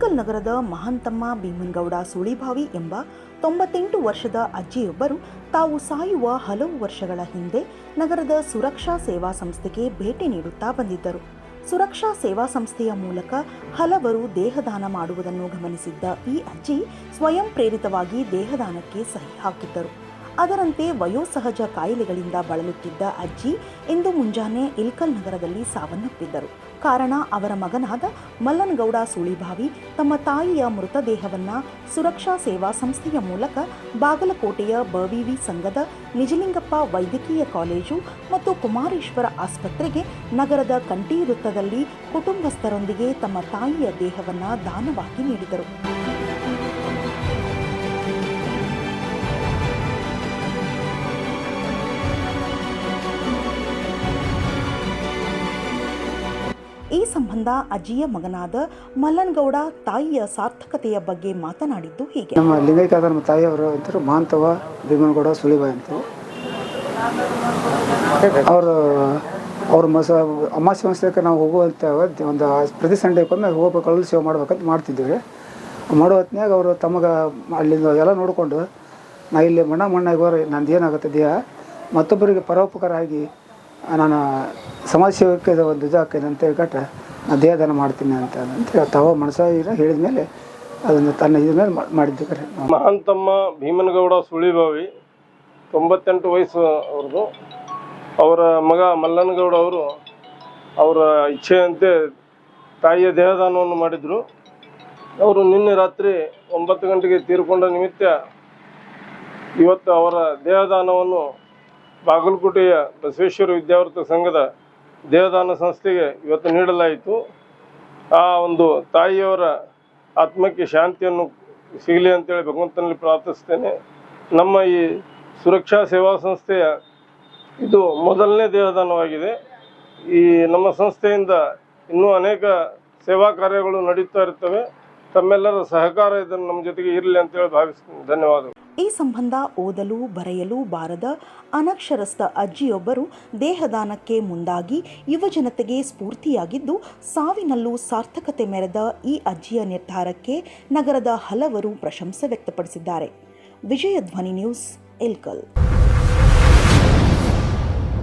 ಇಲ್ಕಲ್ ನಗರದ ಮಹಾಂತಮ್ಮ ಭೀಮನಗೌಡ ಸುಳಿಭಾವಿ ಎಂಬ 98 ವರ್ಷದ ಅಜ್ಜಿಯೊಬ್ಬರು ತಾವು ಸಾಯುವ ಹಲವು ವರ್ಷಗಳ ಹಿಂದೆ ನಗರದ ಸುರಕ್ಷಾ ಸೇವಾ ಸಂಸ್ಥೆಗೆ ಭೇಟಿ ನೀಡುತ್ತಾ ಬಂದಿದ್ದರು. ಸುರಕ್ಷಾ ಸೇವಾ ಸಂಸ್ಥೆಯ ಮೂಲಕ ಹಲವರು ದೇಹದಾನ ಮಾಡುವುದನ್ನು ಗಮನಿಸಿದ್ದ ಈ ಅಜ್ಜಿ ಸ್ವಯಂ ಪ್ರೇರಿತವಾಗಿ ದೇಹದಾನಕ್ಕೆ ಸಹಿ ಹಾಕಿದ್ದರು. ಅದರಂತೆ ವಯೋಸಹಜ ಕಾಯಿಲೆಗಳಿಂದ ಬಳಲುತ್ತಿದ್ದ ಅಜ್ಜಿ ಇಂದು ಮುಂಜಾನೆ ಇಲ್ಕಲ್ ನಗರದಲ್ಲಿ ಸಾವನ್ನಪ್ಪಿದ್ದರು. ಕಾರಣ ಅವರ ಮಗನಾದ ಮಲ್ಲನಗೌಡ ಸುಳಿಭಾವಿ ತಮ್ಮ ತಾಯಿಯ ಮೃತದೇಹವನ್ನು ಸುರಕ್ಷಾ ಸೇವಾ ಸಂಸ್ಥೆಯ ಮೂಲಕ ಬಾಗಲಕೋಟೆಯ ಬವಿವಿ ಸಂಘದ ನಿಜಲಿಂಗಪ್ಪ ವೈದ್ಯಕೀಯ ಕಾಲೇಜು ಮತ್ತು ಕುಮಾರೇಶ್ವರ ಆಸ್ಪತ್ರೆಗೆ ನಗರದ ಕಂಠಿ ವೃತ್ತದಲ್ಲಿ ಕುಟುಂಬಸ್ಥರೊಂದಿಗೆ ತಮ್ಮ ತಾಯಿಯ ದೇಹವನ್ನು ದಾನವಾಗಿ ನೀಡಿದರು. ಈ ಸಂಬಂಧ ಅಜ್ಜಿಯ ಮಗನಾದ ಮಲ್ಲನಗೌಡ ತಾಯಿಯ ಸಾರ್ಥಕತೆಯ ಬಗ್ಗೆ ಮಾತನಾಡಿದ್ದು ಹೀಗೆ. ನಮ್ಮ ಲಿಂಗೈಕ್ಯದ ನಮ್ಮ ತಾಯಿಯವರು ಅಂತರು ಮಹಾಂತವ್ವ ಭೀಮನಗೌಡ ಸುಳಿಭಾವಿ ಅಂತ ಅವರು ಅಮಾವಾಸ್ಯೆ ಸಂಸ್ಥೆಗೆ ನಾವು ಹೋಗುವಂಥ ಒಂದು ಪ್ರತಿ ಸಂಡೇಗೊಮ್ಮೆ ಹೋಗ್ಬೇಕು ಸೇವೆ ಮಾಡ್ಬೇಕಂತ ಮಾಡ್ತಿದ್ದೀವಿ. ಮಾಡೋ ಹೊತ್ತಿನಾಗ ಅವರು ತಮಗೆ ಅಲ್ಲಿಂದ ಎಲ್ಲ ನೋಡಿಕೊಂಡು ನಾ ಇಲ್ಲಿ ಮಣ್ಣಾಗೋರು ನಂದು ಏನಾಗುತ್ತೆ ದೇಹ ಮತ್ತೊಬ್ಬರಿಗೆ ಪರೋಪಕಾರ ಆಗಿ ನಾನು ಸಮಾಜ ಸೇವಕ್ಕೆ ಒಂದು ಇದಾಗ್ತದೆ ಅಂತ ಹೇಳ್ಕೊಟ್ರೆ ನಾನು ದೇಹದಾನ ಮಾಡ್ತೀನಿ ಅಂತ ತಾವ ಮನಸ್ಸಾಗಿ ಹೇಳಿದ ಮೇಲೆ ಅದನ್ನು ತನ್ನ ಇದ್ರ ಮೇಲೆ ಮಾಡಿದ್ದೀವಿ. ಮಹಾಂತಮ್ಮ ಭೀಮನಗೌಡ ಸುಳಿಭಾವಿ 98 ವಯಸ್ಸು ಅವ್ರದ್ದು. ಅವರ ಮಗ ಮಲ್ಲನಗೌಡ ಅವರು ಅವರ ಇಚ್ಛೆಯಂತೆ ತಾಯಿಯ ದೇಹದಾನವನ್ನು ಮಾಡಿದರು. ಅವರು ನಿನ್ನೆ ರಾತ್ರಿ 9 ಗಂಟೆಗೆ ತೀರ್ಕೊಂಡ ನಿಮಿತ್ತ ಇವತ್ತು ಅವರ ದೇಹದಾನವನ್ನು ಬಾಗಲಕೋಟೆಯ ಬಸವೇಶ್ವರ ವಿದ್ಯಾವರ್ತ ಸಂಘದ ದೇಹದಾನ ಸಂಸ್ಥೆಗೆ ಇವತ್ತು ನೀಡಲಾಯಿತು. ಆ ಒಂದು ತಾಯಿಯವರ ಆತ್ಮಕ್ಕೆ ಶಾಂತಿಯನ್ನು ಸಿಗಲಿ ಅಂತೇಳಿ ಭಗವಂತನಲ್ಲಿ ಪ್ರಾರ್ಥಿಸ್ತೇನೆ. ನಮ್ಮ ಈ ಸುರಕ್ಷಾ ಸೇವಾ ಸಂಸ್ಥೆಯ ಇದು ಮೊದಲನೇ ದೇಹದಾನವಾಗಿದೆ. ಈ ನಮ್ಮ ಸಂಸ್ಥೆಯಿಂದ ಇನ್ನೂ ಅನೇಕ ಸೇವಾ ಕಾರ್ಯಗಳು ನಡೀತಾ ಇರ್ತವೆ. ತಮ್ಮೆಲ್ಲರ ಸಹಕಾರ ಇದನ್ನು ನಮ್ಮ ಜೊತೆಗೆ ಇರಲಿ ಅಂತೇಳಿ ಭಾವಿಸ್ತೀನಿ. ಧನ್ಯವಾದಗಳು. ಈ ಸಂಬಂಧ ಓದಲು ಬರೆಯಲು ಬಾರದ ಅನಕ್ಷರಸ್ಥ ಅಜ್ಜಿಯೊಬ್ಬರು ದೇಹದಾನಕ್ಕೆ ಮುಂದಾಗಿ ಯುವಜನತೆಗೆ ಸ್ಫೂರ್ತಿಯಾಗಿದ್ದು, ಸಾವಿನಲ್ಲೂ ಸಾರ್ಥಕತೆ ಮೆರೆದ ಈ ಅಜ್ಜಿಯ ನಿರ್ಧಾರಕ್ಕೆ ನಗರದ ಹಲವರು ಪ್ರಶಂಸೆ ವ್ಯಕ್ತಪಡಿಸಿದ್ದಾರೆ. ವಿಜಯ ಧ್ವನಿ ನ್ಯೂಸ್, ಇಲ್ಕಲ್.